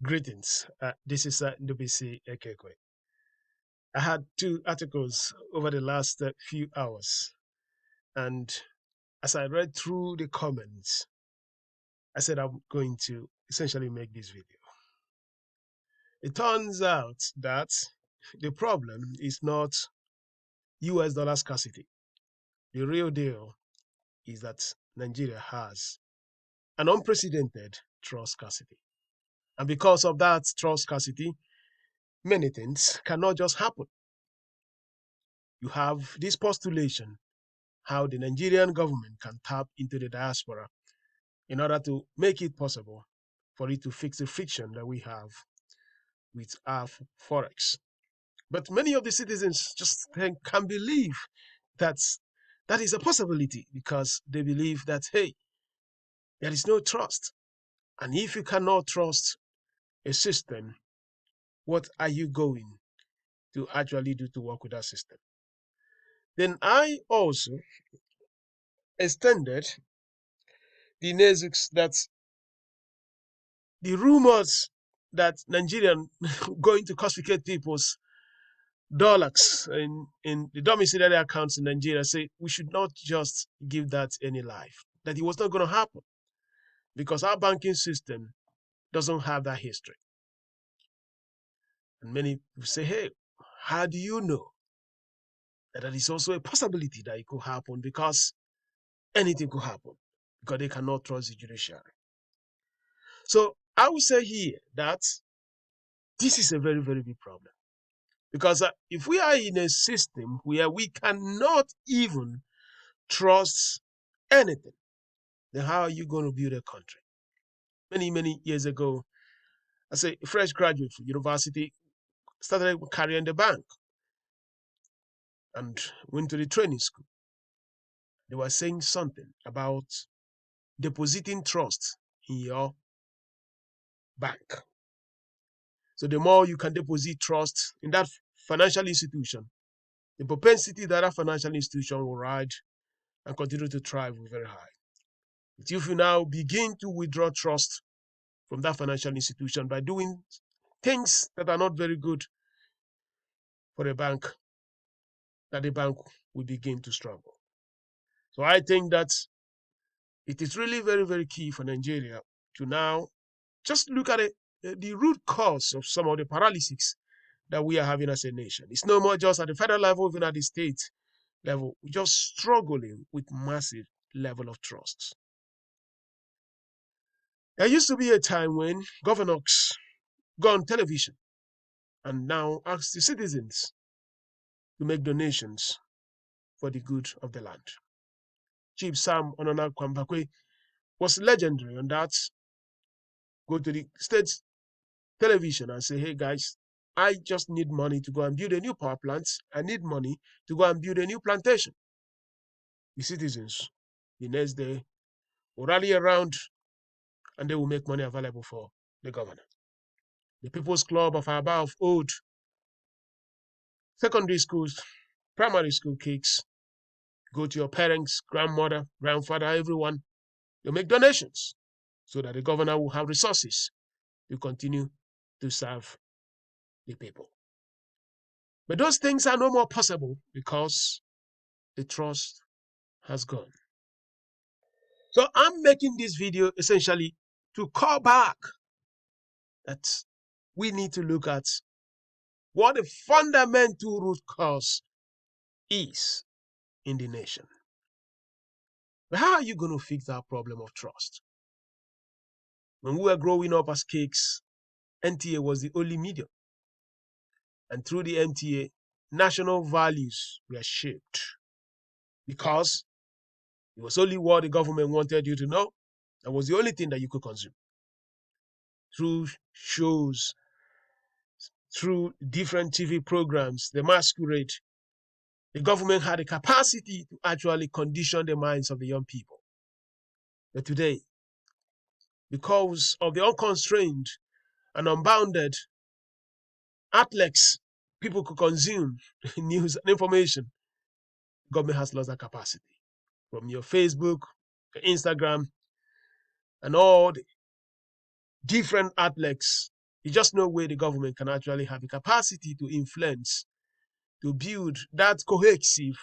Greetings. This is Ndubisi Ekekwe. I had two articles over the last few hours, and as I read through the comments, I said I'm going to essentially make this video. It turns out that the problem is not US dollar scarcity. The real deal is that Nigeria has an unprecedented trust scarcity. And because of that trust scarcity, many things cannot just happen. You have this postulation how the Nigerian government can tap into the diaspora in order to make it possible for it to fix the friction that we have with our forex. But many of the citizens just can believe that that is a possibility because they believe that, hey, there is no trust. And if you cannot trust a system, what are you going to actually do to work with that system? Then I also extended the NASIX that the rumors that Nigerian going to confiscate people's dollars in the domiciliary accounts in Nigeria say we should not just give that any life, that it was not going to happen because our banking system doesn't have that history. And many people say, hey, how do you know that there is also a possibility that it could happen because anything could happen because they cannot trust the judiciary. So I would say here that this is a very, very big problem. Because if we are in a system where we cannot even trust anything, then how are you going to build a country? Many, many years ago, as a fresh graduate from university, started a career in the bank and went to the training school. They were saying something about depositing trust in your bank. So the more you can deposit trust in that financial institution, the propensity that that financial institution will ride and continue to thrive will be very high. But if you now begin to withdraw trust from that financial institution by doing things that are not very good for a bank, that the bank will begin to struggle. So I think that it is really very, very key for Nigeria to now just look at the root cause of some of the paralysis that we are having as a nation. It's no more just at the federal level, even at the state level. We're just struggling with massive level of trust. There used to be a time when governors go on television and now ask the citizens to make donations for the good of the land. Chief Sam Onana Kwambakwe was legendary on that. Go to the state television and say, hey guys, I just need money to go and build a new power plant. I need money to go and build a new plantation. The citizens, the next day, will rally around and they will make money available for the governor. The People's Club of Aba of old, secondary schools, primary school kids, go to your parents, grandmother, grandfather, everyone, you make donations so that the governor will have resources to continue to serve the people. But those things are no more possible because the trust has gone. So I'm making this video essentially to call back that we need to look at what the fundamental root cause is in the nation. But how are you going to fix that problem of trust? When we were growing up as kids, NTA was the only medium. And through the NTA, national values were shaped because it was only what the government wanted you to know. That was the only thing that you could consume. Through shows, through different TV programs, the masquerade, the government had the capacity to actually condition the minds of the young people. But today, because of the unconstrained and unbounded outlets people could consume news and information, government has lost that capacity. From your Facebook, your Instagram, and all the different outlets There's just no way the government can actually have the capacity to influence, to build that cohesive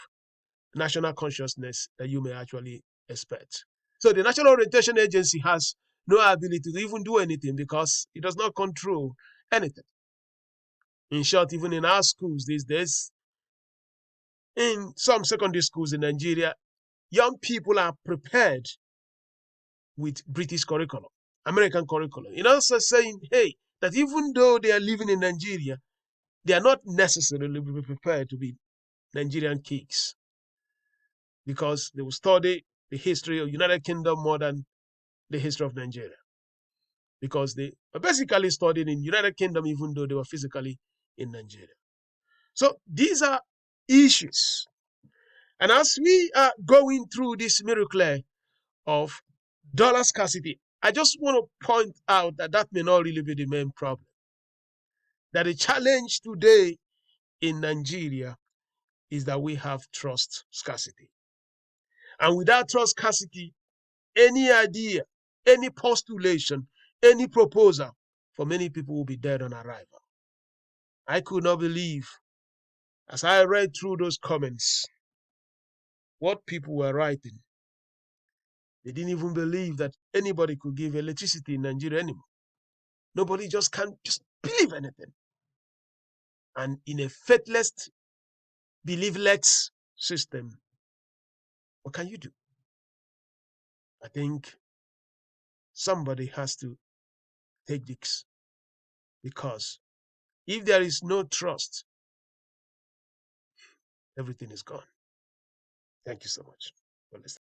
national consciousness that you may actually expect. So the National Orientation Agency has no ability to even do anything because it does not control anything. In short, even in our schools these days, in some secondary schools in Nigeria, young people are prepared with British curriculum, American curriculum. In also saying, hey, that even though they are living in Nigeria, they are not necessarily prepared to be Nigerian kids because they will study the history of United Kingdom more than the history of Nigeria. Because they were basically studied in United Kingdom even though they were physically in Nigeria. So these are issues. And as we are going through this miracle of dollar scarcity, I just want to point out that that may not really be the main problem. That the challenge today in Nigeria is that we have trust scarcity. And without trust scarcity, any idea, any postulation, any proposal for many people will be dead on arrival. I could not believe, as I read through those comments, what people were writing. They didn't even believe that anybody could give electricity in Nigeria anymore. Nobody just can't just believe anything. And in a faithless, believeless system, what can you do? I think somebody has to take this because if there is no trust, everything is gone. Thank you so much for listening.